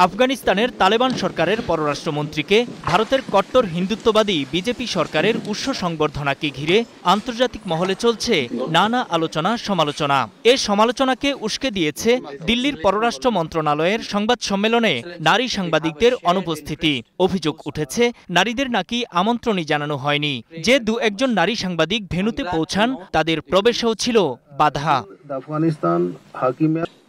আফগানিস্তানের তালেবান সরকারের পররাষ্ট্রমন্ত্রীকে ভারতের কট্টর হিন্দুত্ববাদী বিজেপি সরকারের উৎস সংবর্ধনাকে ঘিরে আন্তর্জাতিক মহলে চলছে নানা আলোচনা সমালোচনা। এ সমালোচনাকে উস্কে দিয়েছে দিল্লির পররাষ্ট্র মন্ত্রণালয়ের সংবাদ সম্মেলনে নারী সাংবাদিকদের অনুপস্থিতি। অভিযোগ উঠেছে নারীদের নাকি আমন্ত্রণই জানানো হয়নি। যে দু একজন নারী সাংবাদিক ভেন্যুতে পৌঁছান তাদের প্রবেশেও ছিল বাধা।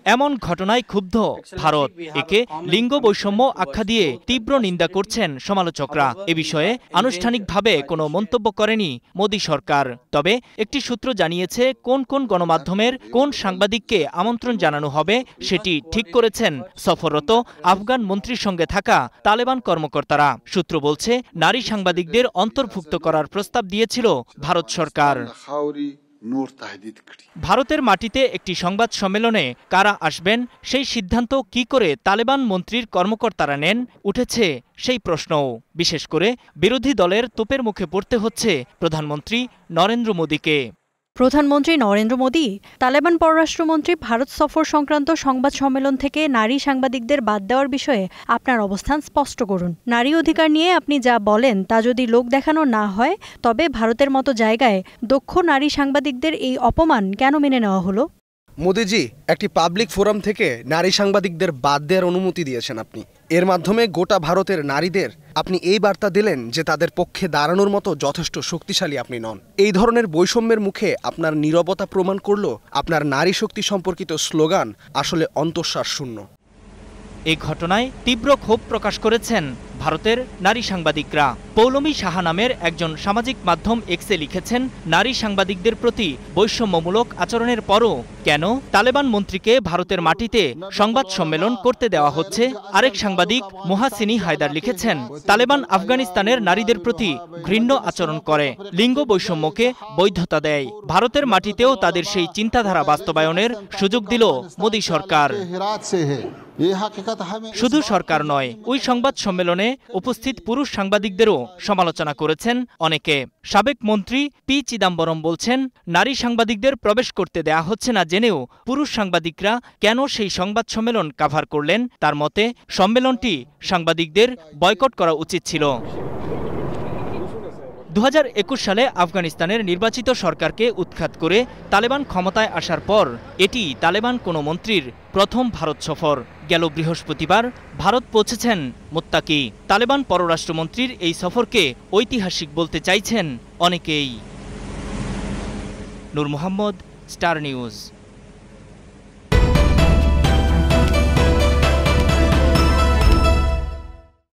এমন ঘটনায় ক্ষুব্ধ ভারত। একে লিঙ্গ বৈষম্য আখ্যা দিয়ে তীব্র নিন্দা করছেন সমালোচকরা। এ বিষয়ে আনুষ্ঠানিকভাবে কোনো মন্তব্য করেনি মোদী সরকার। তবে একটি সূত্র জানিয়েছে কোন কোন গণমাধ্যমের কোন সাংবাদিককে আমন্ত্রণ জানানো হবে সেটি ঠিক করেছেন সফররত আফগান মন্ত্রীর সঙ্গে থাকা তালেবান কর্মকর্তারা। সূত্র বলছে নারী সাংবাদিকদের অন্তর্ভুক্ত করার প্রস্তাব দিয়েছিল ভারত সরকার। ভারতের মাটিতে একটি সংবাদ সম্মেলনে কারা আসবেন সেই সিদ্ধান্ত কি করে তালেবান মন্ত্রীর কর্মকর্তারা নেন উঠেছে সেই প্রশ্নও। বিশেষ করে বিরোধী দলের তোপের মুখে পড়তে হচ্ছে প্রধানমন্ত্রী নরেন্দ্র মোদীকে। প্রধানমন্ত্রী নরেন্দ্র মোদী তালেবান পররাষ্ট্রমন্ত্রী ভারত সফর সংক্রান্ত সংবাদ সম্মেলন থেকে নারী সাংবাদিকদের বাদ দেওয়ার বিষয়ে আপনার অবস্থান স্পষ্ট করুন। নারী অধিকার নিয়ে আপনি যা বলেন তা যদি লোক দেখানো না হয়, তবে ভারতের মতো জায়গায় দক্ষ নারী সাংবাদিকদের এই অপমান কেন মেনে নেওয়া হলো? মোদিজি, একটি পাবলিক ফোরাম থেকে নারী সাংবাদিকদের বাদ দেওয়ার অনুমতি দিয়েছেন আপনি। এর মাধ্যমে গোটা ভারতের নারীদের আপনি এই বার্তা দিলেন যে তাদের পক্ষে দাঁড়ানোর মতো যথেষ্ট শক্তিশালী আপনি নন। এই ধরনের বৈষম্যের মুখে আপনার নীরবতা প্রমাণ করল আপনার নারী শক্তি সম্পর্কিত স্লোগান আসলে অন্তঃশ্বাস শূন্য। এই ঘটনায় তীব্র ক্ষোভ প্রকাশ করেছেন ভারতের নারী সাংবাদিকরা। পৌলমী সাহা নামের একজন সামাজিক মাধ্যম এক্সে লিখেছেন, নারী সাংবাদিকদের প্রতি বৈষম্যমূলক আচরণের পরও কেন তালেবান মন্ত্রীকে ভারতের মাটিতে সংবাদ সম্মেলন করতে দেওয়া হচ্ছে। আরেক সাংবাদিক মোহাসিনী হায়দার লিখেছেন, তালেবান আফগানিস্তানের নারীদের প্রতি ঘৃণ্য আচরণ করে, লিঙ্গ বৈষম্যকে বৈধতা দেয়। ভারতের মাটিতেও তাদের সেই চিন্তাধারা বাস্তবায়নের সুযোগ দিল মোদী সরকার। শুধু সরকার নয়, ওই সংবাদ সম্মেলনে উপস্থিত পুরুষ সাংবাদিকদেরও সমালোচনা করেছেন অনেকে। সাবেক মন্ত্রী পি চিদাম্বরম বলছেন, নারী সাংবাদিকদের প্রবেশ করতে দেয়া হচ্ছে না জেনেও পুরুষ সাংবাদিকরা কেন সেই সংবাদ সম্মেলন কাভার করলেন। তার মতে সম্মেলনটি সাংবাদিকদের বয়কট করা উচিত ছিল। 2021 সালে আফগানিস্তানের নির্বাচিত সরকারকে উৎখাত করে তালেবান ক্ষমতায় আসার পর এটি তালেবান কোনো মন্ত্রীর প্রথম ভারত সফর। গেল বৃহস্পতিবার ভারত পৌঁছেছেন মুত্তাকি। তালেবান পররাষ্ট্রমন্ত্রীর এই সফরকে ঐতিহাসিক বলতে চাইছেন অনেকেই। নূর মোহাম্মদ, স্টার নিউজ।